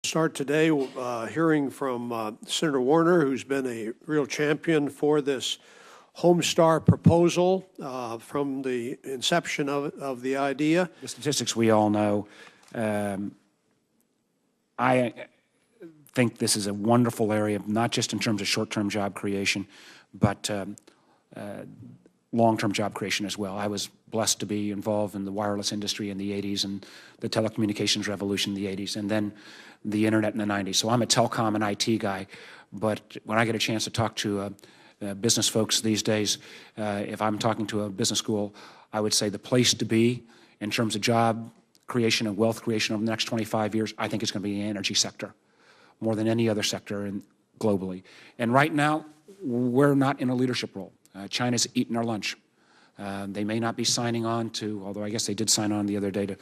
Start today hearing from Senator Warner, who's been a real champion for this Homestar proposal from the inception of the idea. The statistics we all know. I think this is a wonderful area, not just in terms of short-term job creation, but long-term job creation as well. I was blessed to be involved in the wireless industry in the 80s and the telecommunications revolution in the 80s, and then the internet in the 90s. So I'm a telecom and IT guy, but when I get a chance to talk to business folks these days, if I'm talking to a business school, I would say the place to be in terms of job creation and wealth creation over the next 25 years, I think it's going to be the energy sector, more than any other sector globally. And right now, we're not in a leadership role. China's eaten our lunch. They may not be signing on to, although I guess they did sign on the other day to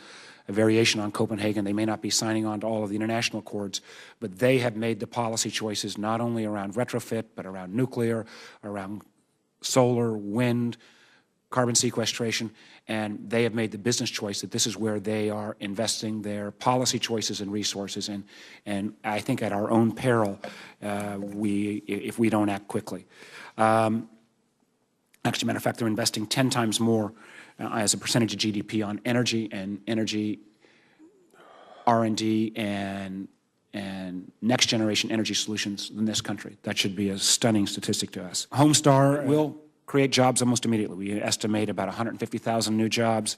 a variation on Copenhagen. They may not be signing on to all of the international accords, but they have made the policy choices not only around retrofit, but around nuclear, around solar, wind, carbon sequestration, and they have made the business choice that this is where they are investing their policy choices and resources, and I think at our own peril if we don't act quickly. Actually, matter of fact, they're investing 10 times more as a percentage of GDP on energy and energy R&D and next generation energy solutions in this country. That should be a stunning statistic to us. Homestar will create jobs almost immediately. We estimate about 150,000 new jobs.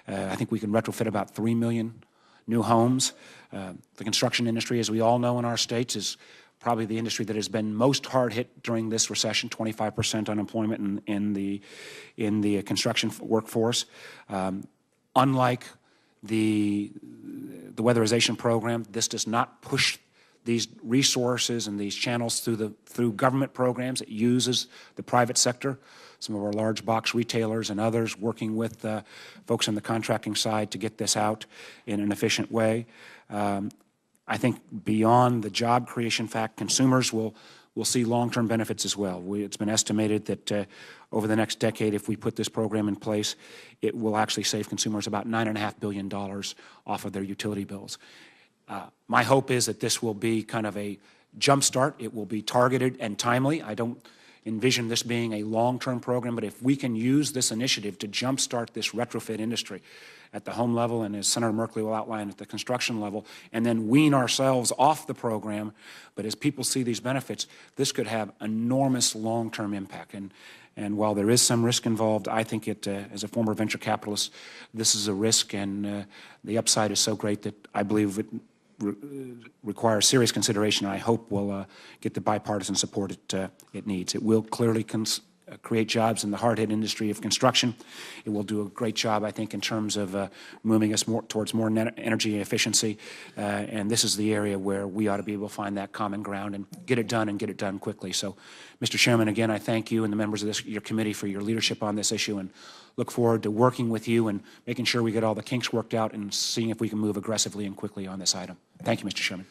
I think we can retrofit about 3 million new homes. The construction industry, as we all know in our states, is probably the industry that has been most hard hit during this recession, 25% unemployment in the construction workforce. Unlike the weatherization program, this does not push these resources and these channels through government programs. It uses the private sector, some of our large box retailers and others working with folks on the contracting side to get this out in an efficient way. I think beyond the job creation fact, consumers will see long-term benefits as well. It's been estimated that over the next decade, if we put this program in place, it will actually save consumers about $9.5 billion off of their utility bills. My hope is that this will be kind of a jump start. It will be targeted and timely. I don't envision this being a long-term program, but if we can use this initiative to jumpstart this retrofit industry at the home level, and as Senator Merkley will outline, at the construction level, and then wean ourselves off the program, but as people see these benefits, this could have enormous long-term impact. And while there is some risk involved, I think as a former venture capitalist, this is a risk, and the upside is so great that I believe it requires serious consideration. I hope will get the bipartisan support it needs. It will clearly create jobs in the hard-hit industry of construction. It will do a great job, I think, in terms of moving us towards more energy efficiency. And this is the area where we ought to be able to find that common ground and get it done quickly. So, Mr. Chairman, again, I thank you and the members of your committee for your leadership on this issue, and look forward to working with you and making sure we get all the kinks worked out and seeing if we can move aggressively and quickly on this item. Thank you, Mr. Chairman.